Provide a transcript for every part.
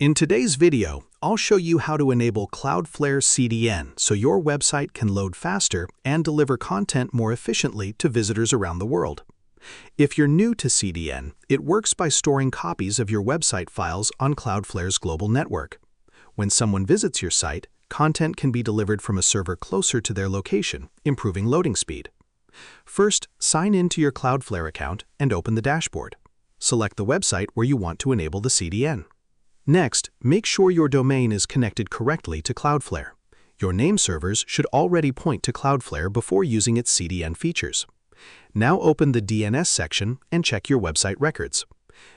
In today's video, I'll show you how to enable Cloudflare CDN so your website can load faster and deliver content more efficiently to visitors around the world. If you're new to CDN, it works by storing copies of your website files on Cloudflare's global network. When someone visits your site, content can be delivered from a server closer to their location, improving loading speed. First, sign in to your Cloudflare account and open the dashboard. Select the website where you want to enable the CDN. Next, make sure your domain is connected correctly to Cloudflare. Your name servers should already point to Cloudflare before using its CDN features. Now open the DNS section and check your website records.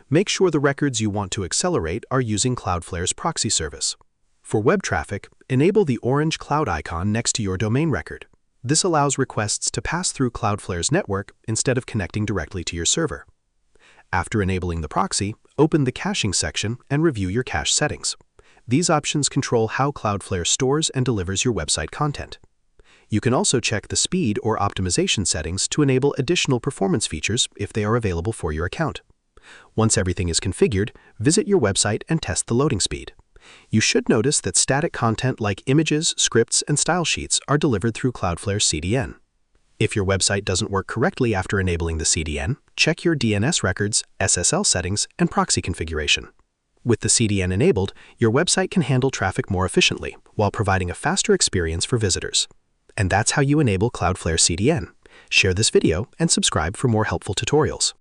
Make sure the records you want to accelerate are using Cloudflare's proxy service. For web traffic, enable the orange cloud icon next to your domain record. This allows requests to pass through Cloudflare's network instead of connecting directly to your server. After enabling the proxy, open the caching section and review your cache settings. These options control how Cloudflare stores and delivers your website content. You can also check the speed or optimization settings to enable additional performance features if they are available for your account. Once everything is configured, visit your website and test the loading speed. You should notice that static content like images, scripts, and style sheets are delivered through Cloudflare CDN. If your website doesn't work correctly after enabling the CDN, check your DNS records, SSL settings, and proxy configuration. With the CDN enabled, your website can handle traffic more efficiently while providing a faster experience for visitors. And that's how you enable Cloudflare CDN. Share this video and subscribe for more helpful tutorials.